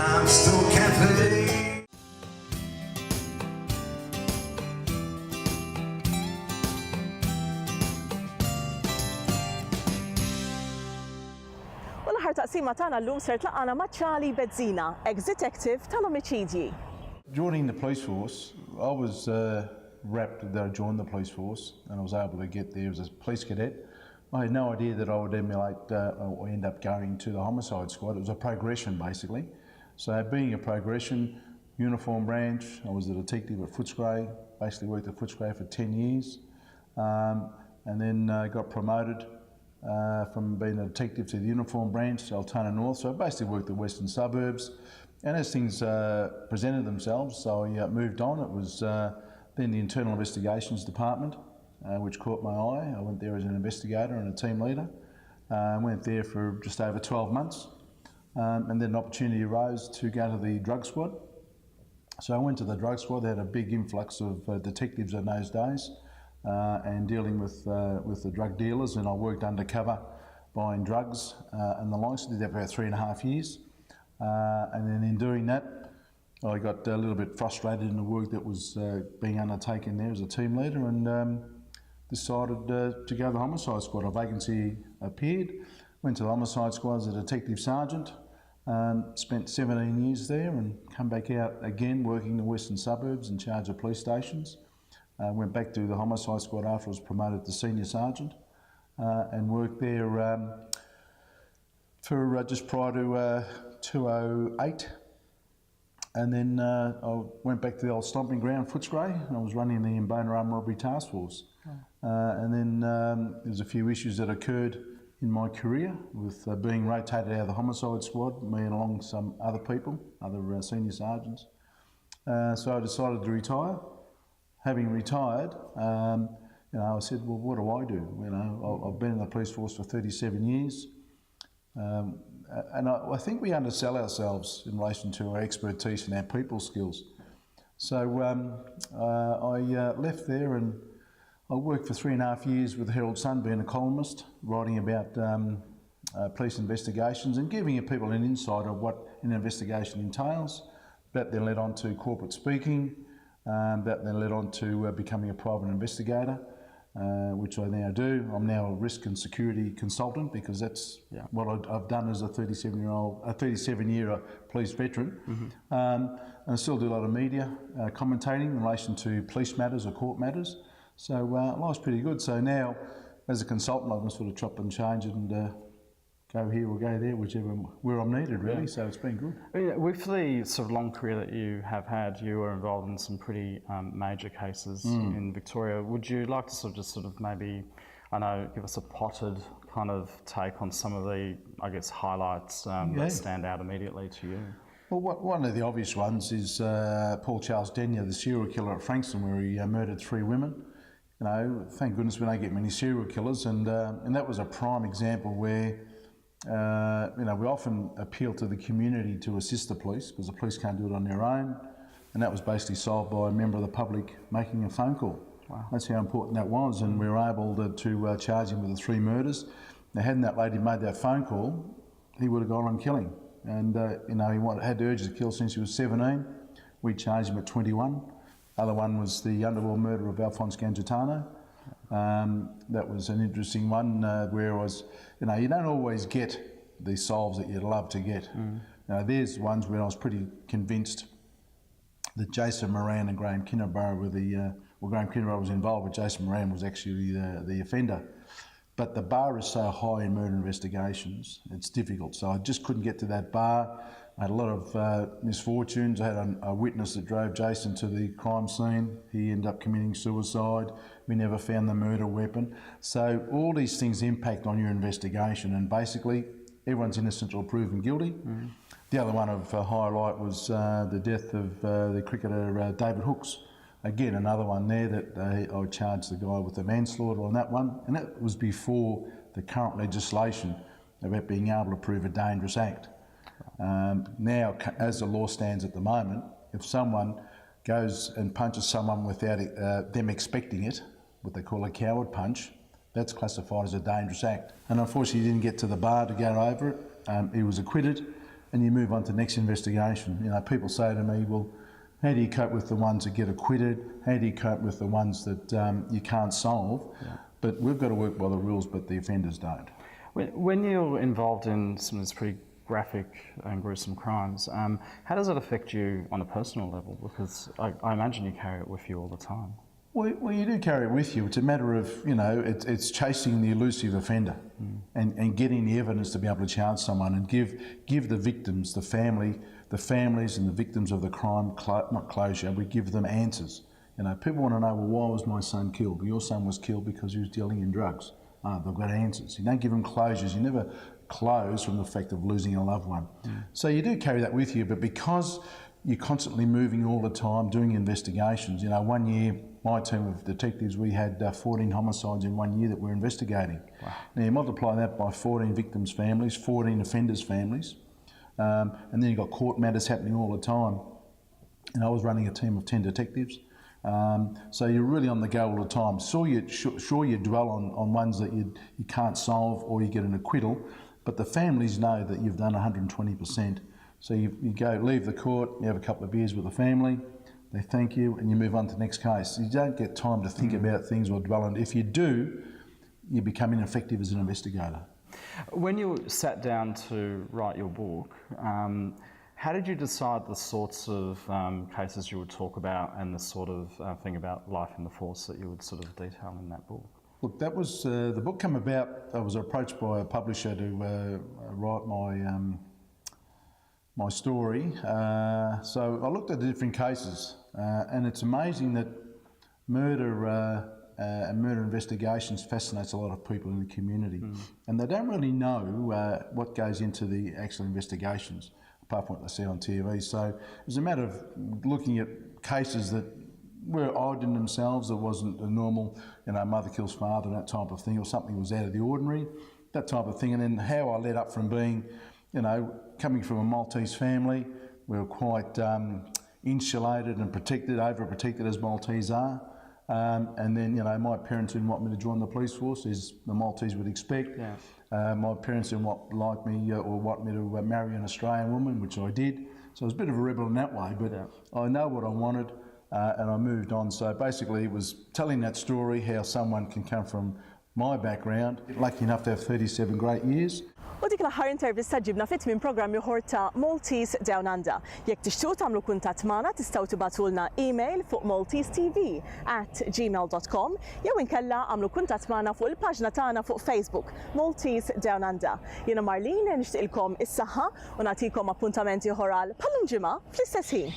Limestone Cafe. U l-aħħar taqsima tagħna llum ser tlaqana ma' Charlie Bezzina, ex-detective tal-omiċidji. Joining the police force, I was rapt that I joined the police force and I was able to get there as a police cadet. I had no idea that I would emulate or end up going to the homicide squad. It was a progression basically. So being a progression, uniform branch, I was a detective at Footscray, basically worked at Footscray for 10 years and then got promoted from being a detective to the uniform branch, Altona North. So I basically worked the western suburbs. And as things presented themselves, so I moved on. It was then the Internal Investigations Department, which caught my eye. I went there as an investigator and a team leader. Went there for just over 12 months. And then an opportunity arose to go to the drug squad. So I went to the drug squad. They had a big influx of detectives in those days and dealing with the drug dealers. And I worked undercover buying drugs and the likes. I did that for about 3.5 years. And then in doing that, I got a little bit frustrated in the work that was being undertaken there as a team leader and decided to go to the homicide squad. A vacancy appeared, went to the homicide squad as a detective sergeant, spent 17 years there and come back out again working the western suburbs in charge of police stations. Went back to the homicide squad after I was promoted to senior sergeant and worked there for just prior to 2008, and then I went back to the old stomping ground, Footscray, and I was running the Mbona Armed Robbery Task Force. And then there was a few issues that occurred in my career with being rotated out of the homicide squad, me and along some other people, other senior sergeants. So I decided to retire. Having retired, you know, I said, well, what do I do? You know, I've been in the police force for 37 years. And I think we undersell ourselves in relation to our expertise and our people skills. So I left there and I worked for 3.5 years with the Herald Sun, being a columnist, writing about police investigations and giving people an insight of what an investigation entails. That then led on to corporate speaking, that then led on to becoming a private investigator. Which I now do. I'm now a risk and security consultant because that's what I've done as a 37-year police veteran. And I still do a lot of media commentating in relation to police matters or court matters. So life's pretty good. So now, as a consultant, I can sort of chop and change and go here or go there, where I'm needed, really. Yeah. So it's been good. With the sort of long career that you have had, you were involved in some pretty major cases in Victoria. Would you like to just maybe, I know, give us a potted kind of take on some of the, I guess, highlights that stand out immediately to you? Well, one of the obvious ones is Paul Charles Denyer, the serial killer at Frankston, where he murdered 3 women. You know, thank goodness we don't get many serial killers, and that was a prime example where you know, we often appeal to the community to assist the police because the police can't do it on their own, and that was basically solved by a member of the public making a phone call. Wow. That's how important that was, and we were able to charge him with the 3 murders. Now, hadn't that lady made that phone call, he would have gone on killing. And you know, he had urges to kill since he was 17. We charged him at 21. Other one was the underworld murder of Alphonse Gangitano. That was an interesting one where I was, you know, you don't always get the solves that you'd love to get. Now, there's ones where I was pretty convinced that Jason Moran and Graham Kinniburgh were Graham Kinniburgh was involved, but Jason Moran was actually the offender. But the bar is so high in murder investigations, it's difficult. So I just couldn't get to that bar. I had a lot of misfortunes. I had a witness that drove Jason to the crime scene. He ended up committing suicide. We never found the murder weapon. So all these things impact on your investigation, and basically everyone's innocent or proven guilty. The other one of highlight was the death of the cricketer David Hooks. Again, another one there that I charged the guy with the manslaughter on that one, and that was before the current legislation about being able to prove a dangerous act. Now, as the law stands at the moment, if someone goes and punches someone without them expecting it, what they call a coward punch, that's classified as a dangerous act. And unfortunately, he didn't get to the bar to go over it. He was acquitted, and you move on to the next investigation. You know, people say to me, well, how do you cope with the ones that get acquitted? How do you cope with the ones that you can't solve? Yeah. But we've got to work by the rules, but the offenders don't. When you're involved in some of these pretty graphic and gruesome crimes, how does it affect you on a personal level? Because I imagine you carry it with you all the time. Well, you do carry it with you. It's a matter of, you know, it's chasing the elusive offender and getting the evidence to be able to charge someone and give the victims, the families and the victims of the crime, not closure, we give them answers. You know, people want to know, well, why was my son killed? Well, your son was killed because he was dealing in drugs. They've got answers. You don't give them closures. You never close from the fact of losing a loved one. So you do carry that with you, but because you're constantly moving all the time, doing investigations, you know, 1 year, my team of detectives, we had 14 homicides in 1 year that we're investigating. Wow. Now you multiply that by 14 victims' families, 14 offenders' families, and then you've got court matters happening all the time. And I was running a team of 10 detectives. So you're really on the go all the time. Sure you dwell on ones that you can't solve or you get an acquittal, but the families know that you've done 120%. So you go, leave the court, you have a couple of beers with the family, they thank you, and you move on to the next case. You don't get time to think about things or dwell on it. If you do, you become ineffective as an investigator. When you sat down to write your book, how did you decide the sorts of cases you would talk about and the sort of thing about life in the force that you would sort of detail in that book? Look, that was, the book came about, I was approached by a publisher to write my story. So I looked at the different cases and it's amazing that murder and murder investigations fascinates a lot of people in the community. And they don't really know what goes into the actual investigations, apart from what they see on TV. So it was a matter of looking at cases that were odd in themselves. There wasn't a normal, you know, mother kills father, that type of thing, or something was out of the ordinary, that type of thing. And then how I led up from being, you know, coming from a Maltese family, we were quite insulated and protected, overprotected as Maltese are. And then, you know, my parents didn't want me to join the police force, as the Maltese would expect. Yeah. My parents didn't like me or want me to marry an Australian woman, which I did. So I was a bit of a rebel in that way, but yeah. I know what I wanted and I moved on. So basically it was telling that story, how someone can come from my background, lucky enough to have 37 great years. U dik l-aħħar intervista ġibna fit minn programm ieħor ta' Maltese DownUnder. Jekk tixtiequ tagħmlu kuntatt magħna tistgħu tibatulna email fuq maltesetv@gmail.com jew inkella għamlu kuntatt magħna fuq il-paġna tagħna fuq Facebook Maltese DownUnder. Jiena Marlene nixtieqilkom is-saħħa u nagħtikom appuntamenti oħra bħal ġimgħa fl-istess ħin.